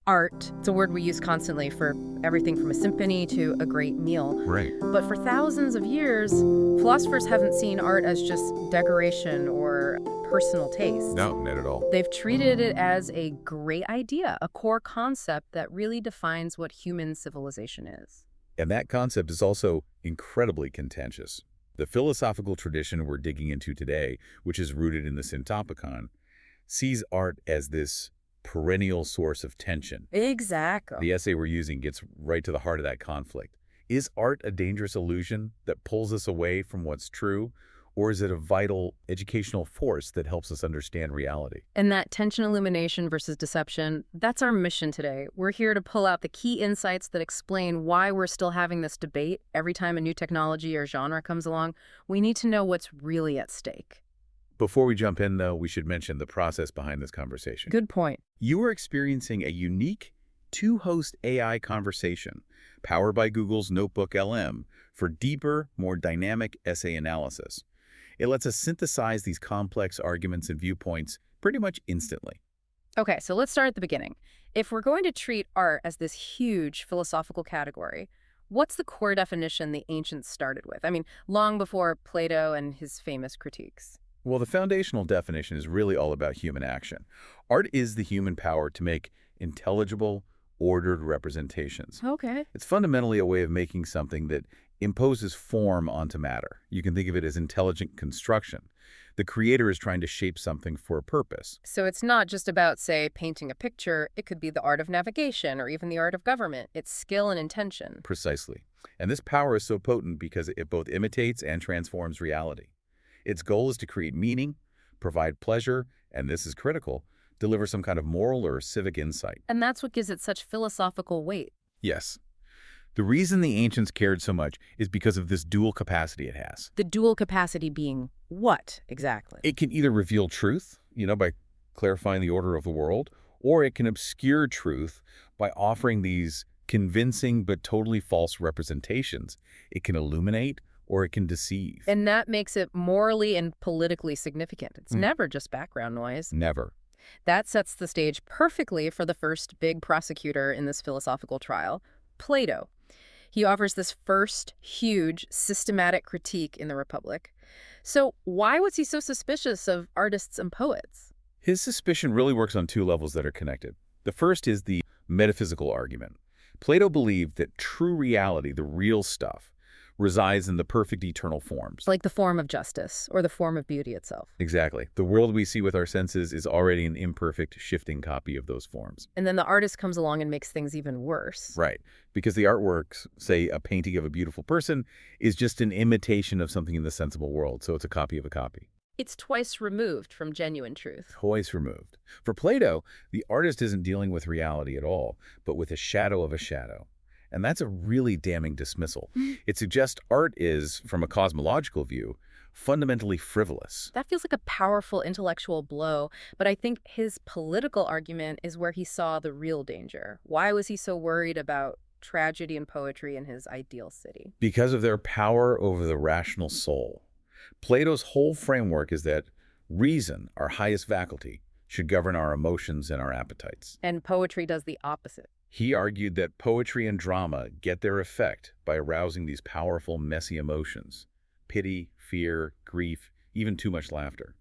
Art, it's a word we use constantly for everything from a symphony to a great meal. Right. But for thousands of years, philosophers haven't seen art as just decoration or personal taste. No, not at all. They've treated it as a great idea, a core concept that really defines what human civilization is. And that concept is also incredibly contentious. The philosophical tradition we're digging into today, which is rooted in the Syntopicon, sees art as this perennial source of tension. Exactly. The essay we're using gets right to the heart of that conflict. Is art a dangerous illusion that pulls us away from what's true, or is it a vital educational force that helps us understand reality? And that tension illumination versus deception, that's our mission today. We're here to pull out the key insights that explain why we're still having this debate every time a new technology or genre comes along. We need to know what's really at stake. Before we jump in, though, we should mention the process behind this conversation. Good point. You are experiencing a unique two-host AI conversation powered by Google's Notebook LM for deeper, more dynamic essay analysis. It lets us synthesize these complex arguments and viewpoints pretty much instantly. Okay, so let's start at the beginning. If we're going to treat art as this huge philosophical category, what's the core definition the ancients started with? I mean, long before Plato and his famous critiques. Well, the foundational definition is really all about human action. Art is the human power to make intelligible, ordered representations. Okay. It's fundamentally a way of making something that imposes form onto matter. You can think of it as intelligent construction. The creator is trying to shape something for a purpose. So it's not just about, say, painting a picture. It could be the art of navigation or even the art of government. It's skill and intention. Precisely. And this power is so potent because it both imitates and transforms reality. Its goal is to create meaning, provide pleasure, and this is critical, deliver some kind of moral or civic insight. And that's what gives it such philosophical weight. Yes. The reason the ancients cared so much is because of this dual capacity it has. The dual capacity being what, exactly? It can either reveal truth, by clarifying the order of the world, or it can obscure truth by offering these convincing but totally false representations. It can illuminate or it can deceive. And that makes it morally and politically significant. It's never just background noise. Never. That sets the stage perfectly for the first big prosecutor in this philosophical trial, Plato. He offers this first huge systematic critique in the Republic. So why was he so suspicious of artists and poets? His suspicion really works on two levels that are connected. The first is the metaphysical argument. Plato believed that true reality, the real stuff, resides in the perfect eternal forms. Like the form of justice or the form of beauty itself. Exactly. The world we see with our senses is already an imperfect, shifting copy of those forms. And then the artist comes along and makes things even worse. Right. Because the artworks, say a painting of a beautiful person, is just an imitation of something in the sensible world, so it's a copy of a copy. It's twice removed from genuine truth. Twice removed. For Plato, the artist isn't dealing with reality at all, but with a shadow of a shadow. And that's a really damning dismissal. It suggests art is, from a cosmological view, fundamentally frivolous. That feels like a powerful intellectual blow, but I think his political argument is where he saw the real danger. Why was he so worried about tragedy and poetry in his ideal city? Because of their power over the rational soul. Plato's whole framework is that reason, our highest faculty, should govern our emotions and our appetites. And poetry does the opposite. He argued that poetry and drama get their effect by arousing these powerful, messy emotions. Pity, fear, grief, even too much laughter.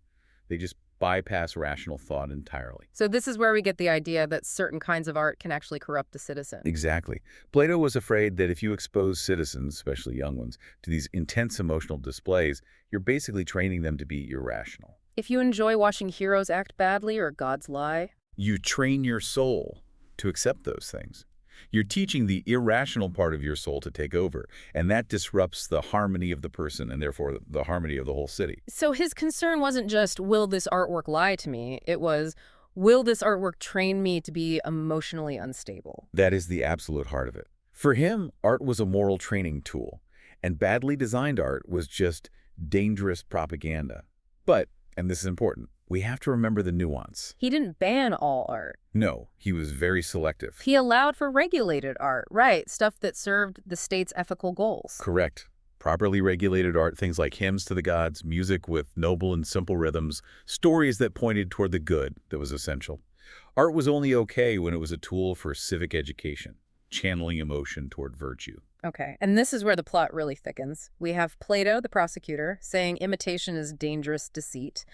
They just bypass rational thought entirely. So this is where we get the idea that certain kinds of art can actually corrupt a citizen. Exactly. Plato was afraid that if you expose citizens, especially young ones, to these intense emotional displays, you're basically training them to be irrational. If you enjoy watching heroes act badly or gods lie, you train your soul to accept those things. You're teaching the irrational part of your soul to take over, and that disrupts the harmony of the person and therefore the harmony of the whole city. So his concern wasn't just, will this artwork lie to me? It was, will this artwork train me to be emotionally unstable? That is the absolute heart of it. For him, art was a moral training tool, and badly designed art was just dangerous propaganda. But, and this is important, we have to remember the nuance. He didn't ban all art. No, he was very selective. He allowed for regulated art, right? Stuff that served the state's ethical goals. Correct. Properly regulated art, things like hymns to the gods, music with noble and simple rhythms, stories that pointed toward the good that was essential. Art was only okay when it was a tool for civic education, channeling emotion toward virtue. Okay, and this is where the plot really thickens. We have Plato, the prosecutor, saying imitation is dangerous deceit.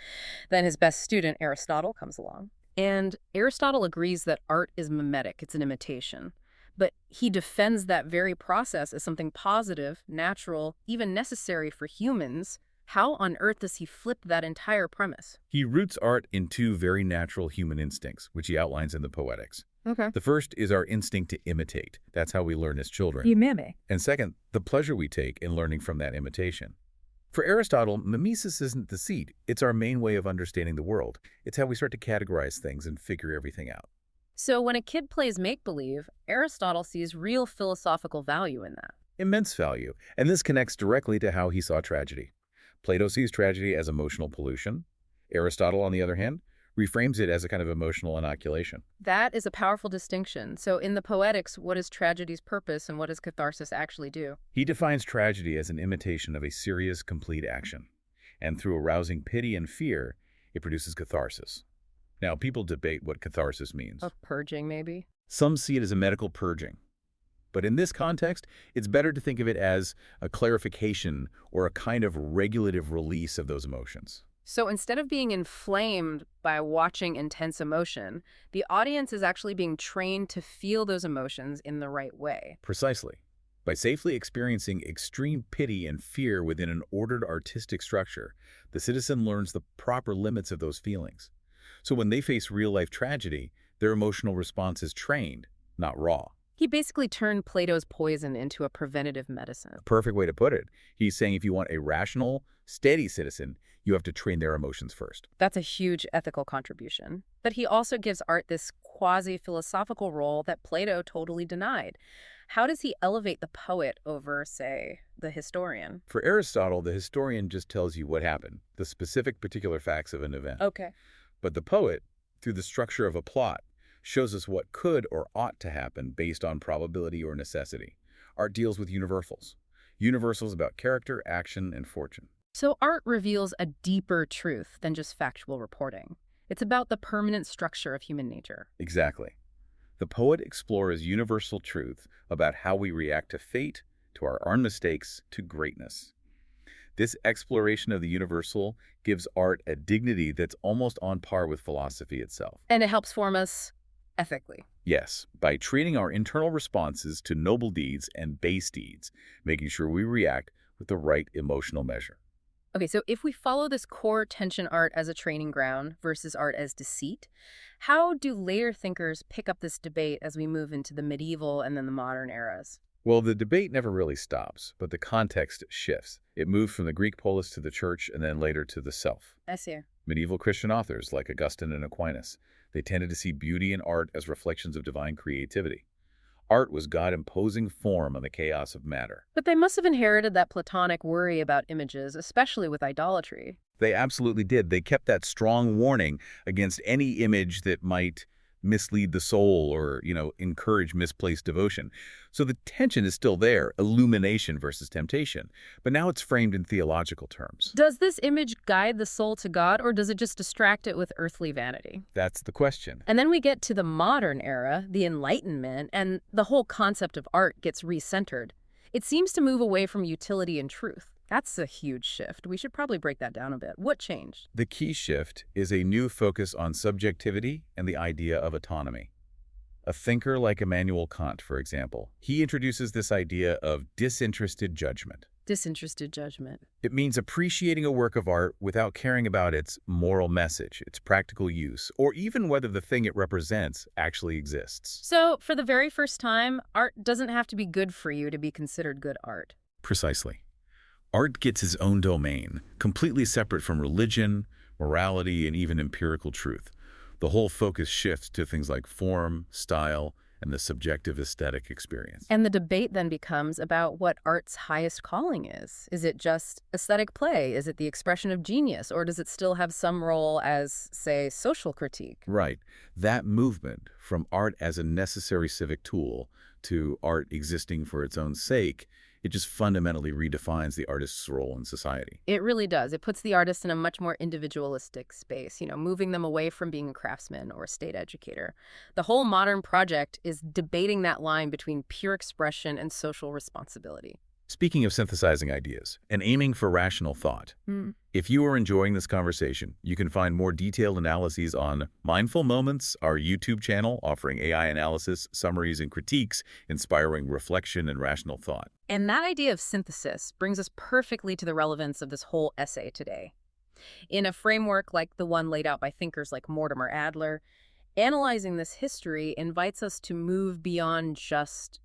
Then his best student, Aristotle, comes along. And Aristotle agrees that art is mimetic, it's an imitation. But he defends that very process as something positive, natural, even necessary for humans. How on earth does he flip that entire premise? He roots art in two very natural human instincts, which he outlines in the Poetics. Okay. The first is our instinct to imitate. That's how we learn as children. You mimic. And second, the pleasure we take in learning from that imitation. For Aristotle, mimesis isn't deceit. It's our main way of understanding the world. It's how we start to categorize things and figure everything out. So when a kid plays make-believe, Aristotle sees real philosophical value in that. Immense value. And this connects directly to how he saw tragedy. Plato sees tragedy as emotional pollution. Aristotle, on the other hand, reframes it as a kind of emotional inoculation. That is a powerful distinction. So in the Poetics, what is tragedy's purpose and what does catharsis actually do? He defines tragedy as an imitation of a serious, complete action. And through arousing pity and fear, it produces catharsis. Now, people debate what catharsis means. Of purging, maybe? Some see it as a medical purging. But in this context, it's better to think of it as a clarification or a kind of regulative release of those emotions. So instead of being inflamed by watching intense emotion, the audience is actually being trained to feel those emotions in the right way. Precisely. By safely experiencing extreme pity and fear within an ordered artistic structure, the citizen learns the proper limits of those feelings. So when they face real-life tragedy, their emotional response is trained, not raw. He basically turned Plato's poison into a preventative medicine. Perfect way to put it. He's saying if you want a rational, steady citizen, you have to train their emotions first. That's a huge ethical contribution. But he also gives art this quasi-philosophical role that Plato totally denied. How does he elevate the poet over, say, the historian? For Aristotle, the historian just tells you what happened, the specific particular facts of an event. Okay. But the poet, through the structure of a plot, shows us what could or ought to happen based on probability or necessity. Art deals with universals. Universals about character, action, and fortune. So art reveals a deeper truth than just factual reporting. It's about the permanent structure of human nature. Exactly. The poet explores universal truth about how we react to fate, to our own mistakes, to greatness. This exploration of the universal gives art a dignity that's almost on par with philosophy itself. And it helps form us ethically. Yes, by treating our internal responses to noble deeds and base deeds, making sure we react with the right emotional measure. Okay, so if we follow this core tension art as a training ground versus art as deceit, how do later thinkers pick up this debate as we move into the medieval and then the modern eras? Well, the debate never really stops, but the context shifts. It moved from the Greek polis to the church and then later to the self. I see. Medieval Christian authors like Augustine and Aquinas, they tended to see beauty in art as reflections of divine creativity. Art was God imposing form on the chaos of matter. But they must have inherited that Platonic worry about images, especially with idolatry. They absolutely did. They kept that strong warning against any image that might mislead the soul or, encourage misplaced devotion. So the tension is still there, illumination versus temptation. But now it's framed in theological terms. Does this image guide the soul to God, or does it just distract it with earthly vanity? That's the question. And then we get to the modern era, the Enlightenment, and the whole concept of art gets recentered. It seems to move away from utility and truth. That's a huge shift. We should probably break that down a bit. What changed? The key shift is a new focus on subjectivity and the idea of autonomy. A thinker like Immanuel Kant, for example, he introduces this idea of disinterested judgment. Disinterested judgment. It means appreciating a work of art without caring about its moral message, its practical use, or even whether the thing it represents actually exists. So, for the very first time, art doesn't have to be good for you to be considered good art. Precisely. Art gets its own domain, completely separate from religion, morality, and even empirical truth. The whole focus shifts to things like form, style, and the subjective aesthetic experience. And the debate then becomes about what art's highest calling is. Is it just aesthetic play? Is it the expression of genius? Or does it still have some role as, say, social critique? Right. That movement from art as a necessary civic tool to art existing for its own sake It just fundamentally redefines the artist's role in society. It really does. It puts the artist in a much more individualistic space, moving them away from being a craftsman or a state educator. The whole modern project is debating that line between pure expression and social responsibility. Speaking of synthesizing ideas and aiming for rational thought, if you are enjoying this conversation, you can find more detailed analyses on Mindful Moments, our YouTube channel offering AI analysis, summaries, and critiques inspiring reflection and rational thought. And that idea of synthesis brings us perfectly to the relevance of this whole essay today. In a framework like the one laid out by thinkers like Mortimer Adler, analyzing this history invites us to move beyond just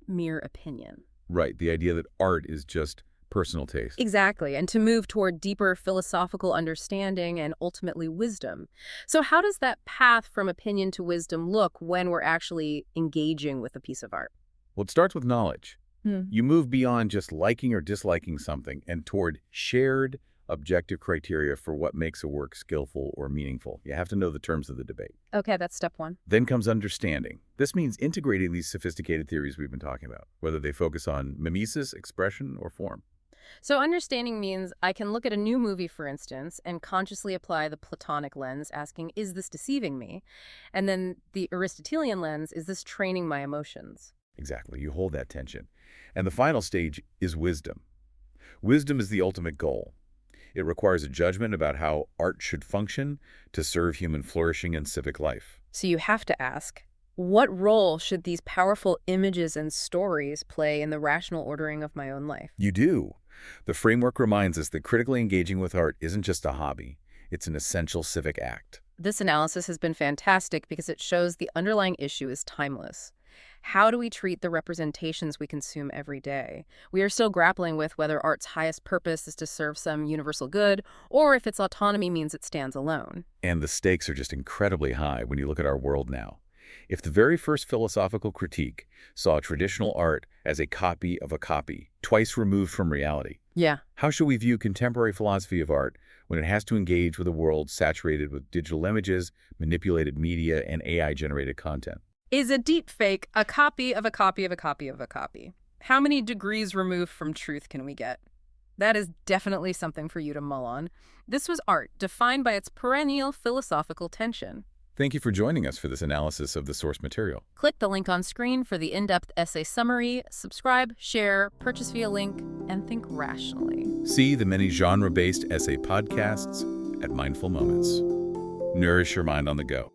mere opinion. Right, the idea that art is just personal taste. Exactly, and to move toward deeper philosophical understanding and ultimately wisdom. So how does that path from opinion to wisdom look when we're actually engaging with a piece of art? Well, it starts with knowledge. You move beyond just liking or disliking something and toward shared, objective criteria for what makes a work skillful or meaningful. You have to know the terms of the debate. Okay, that's step one. Then comes understanding. This means integrating these sophisticated theories we've been talking about, whether they focus on mimesis, expression, or form. So understanding means I can look at a new movie, for instance, and consciously apply the Platonic lens, asking, is this deceiving me? And then the Aristotelian lens, is this training my emotions? Exactly, you hold that tension. And the final stage is wisdom. Wisdom is the ultimate goal. It requires a judgment about how art should function to serve human flourishing and civic life. So you have to ask, what role should these powerful images and stories play in the rational ordering of my own life? You do. The framework reminds us that critically engaging with art isn't just a hobby. It's an essential civic act. This analysis has been fantastic because it shows the underlying issue is timeless. How do we treat the representations we consume every day? We are still grappling with whether art's highest purpose is to serve some universal good, or if its autonomy means it stands alone. And the stakes are just incredibly high when you look at our world now. If the very first philosophical critique saw traditional art as a copy of a copy, twice removed from reality, Yeah. how should we view contemporary philosophy of art when it has to engage with a world saturated with digital images, manipulated media, and AI-generated content? Is a deep fake a copy of a copy of a copy of a copy? How many degrees removed from truth can we get? That is definitely something for you to mull on. This was art, defined by its perennial philosophical tension. Thank you for joining us for this analysis of the source material. Click the link on screen for the in-depth essay summary, subscribe, share, purchase via link, and think rationally. See the many genre-based essay podcasts at Mindful Moments. Nourish your mind on the go.